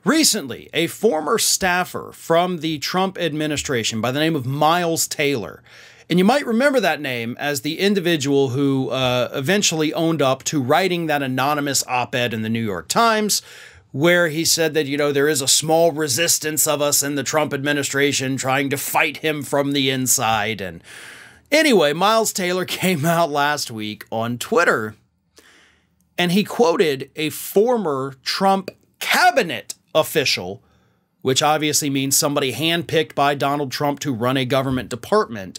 Recently, a former staffer from the Trump administration by the name of Miles Taylor, and you might remember that name as the individual who eventually owned up to writing that anonymous op-ed in the New York Times, where he said that, you know, there is a small resistance of us in the Trump administration trying to fight him from the inside. And anyway, Miles Taylor came out last week on Twitter, and he quoted a former Trump cabinet official, which obviously means somebody handpicked by Donald Trump to run a government department.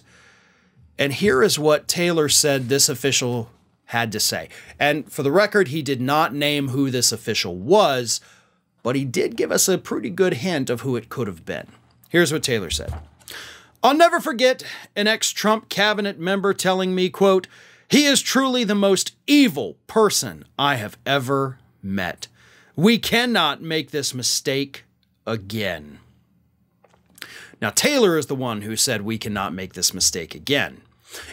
And here is what Taylor said this official had to say. And for the record, he did not name who this official was, but he did give us a pretty good hint of who it could have been. Here's what Taylor said. "I'll never forget an ex-Trump cabinet member telling me, quote, 'He is truly the most evil person I have ever met. We cannot make this mistake again.'" Now, Taylor is the one who said we cannot make this mistake again.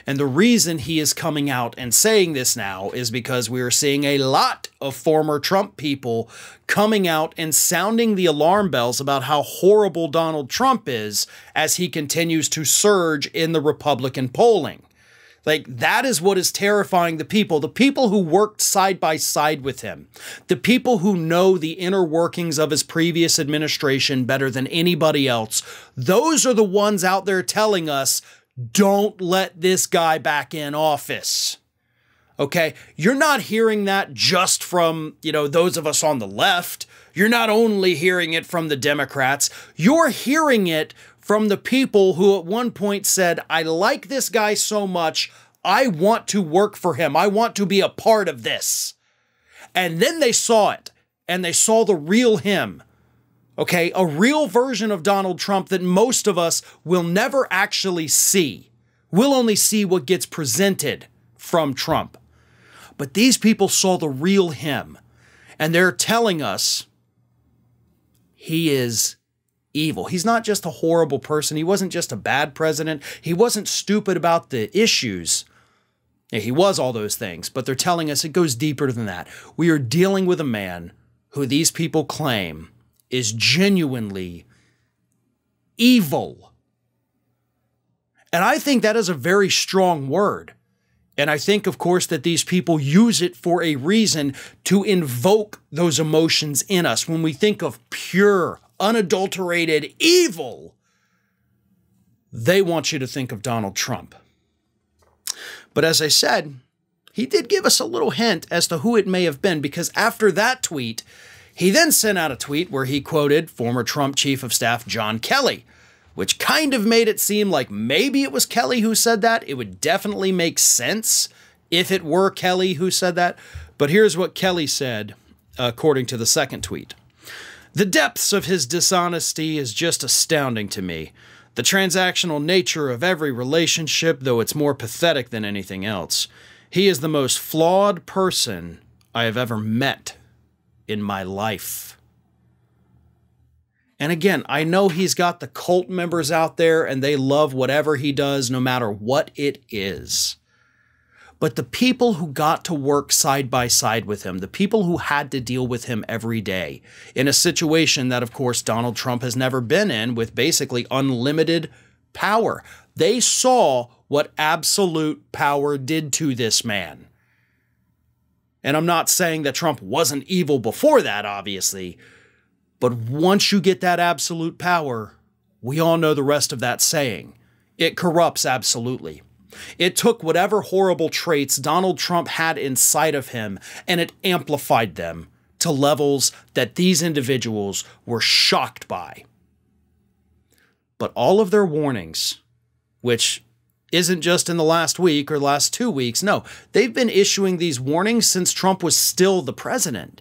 And the reason he is coming out and saying this now is because we are seeing a lot of former Trump people coming out and sounding the alarm bells about how horrible Donald Trump is as he continues to surge in the Republican polling. Like, that is what is terrifying the people who worked side by side with him, the people who know the inner workings of his previous administration better than anybody else. Those are the ones out there telling us, don't let this guy back in office. Okay? You're not hearing that just from, you know, those of us on the left. You're not only hearing it from the Democrats. You're hearing it from the people who at one point said, I like this guy so much, I want to work for him. I want to be a part of this. And then they saw it, and they saw the real him. Okay, a real version of Donald Trump that most of us will never actually see. We'll only see what gets presented from Trump. But these people saw the real him, and they're telling us he is evil. He's not just a horrible person. He wasn't just a bad president. He wasn't stupid about the issues. Yeah, he was all those things, but they're telling us it goes deeper than that. We are dealing with a man who these people claim is genuinely evil. And I think that is a very strong word. And I think, of course, that these people use it for a reason to invoke those emotions in us. When we think of pure, unadulterated evil, they want you to think of Donald Trump. But as I said, he did give us a little hint as to who it may have been, because after that tweet, he then sent out a tweet where he quoted former Trump Chief of Staff John Kelly, which kind of made it seem like maybe it was Kelly who said that. It would definitely make sense if it were Kelly who said that. But here's what Kelly said, according to the second tweet. "The depths of his dishonesty is just astounding to me. The transactional nature of every relationship, though it's more pathetic than anything else. He is the most flawed person I have ever met in my life." And again, I know he's got the cult members out there and they love whatever he does, no matter what it is. But the people who got to work side by side with him, the people who had to deal with him every day in a situation that, of course, Donald Trump has never been in, with basically unlimited power, they saw what absolute power did to this man. And I'm not saying that Trump wasn't evil before that, obviously, but once you get that absolute power, we all know the rest of that saying. It corrupts absolutely. It took whatever horrible traits Donald Trump had inside of him and it amplified them to levels that these individuals were shocked by. But all of their warnings, which isn't just in the last week or last 2 weeks, no, they've been issuing these warnings since Trump was still the president.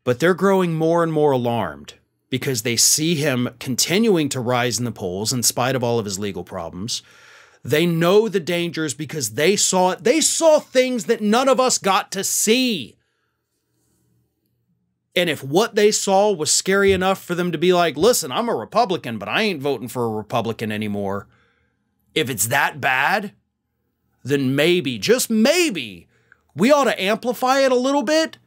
But they're growing more and more alarmed because they see him continuing to rise in the polls in spite of all of his legal problems. They know the dangers because they saw it. They saw things that none of us got to see. And if what they saw was scary enough for them to be like, listen, I'm a Republican, but I ain't voting for a Republican anymore. If it's that bad, then maybe, just maybe, we ought to amplify it a little bit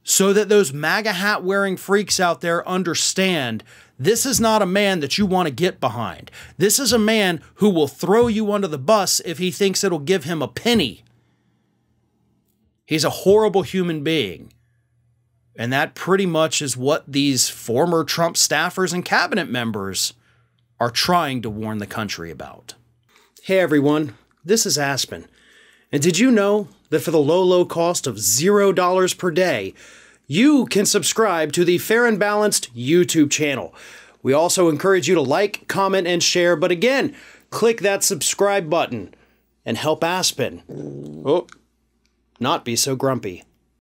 so that those MAGA hat wearing freaks out there understand this is not a man that you want to get behind. This is a man who will throw you under the bus if he thinks it'll give him a penny. He's a horrible human being. And that pretty much is what these former Trump staffers and cabinet members are trying to warn the country about. Hey everyone, this is Aspen. And did you know that for the low cost of $0 per day, you can subscribe to the Fair and Balanced YouTube channel. We also encourage you to like, comment, and share, but again, click that subscribe button and help Aspen not be so grumpy.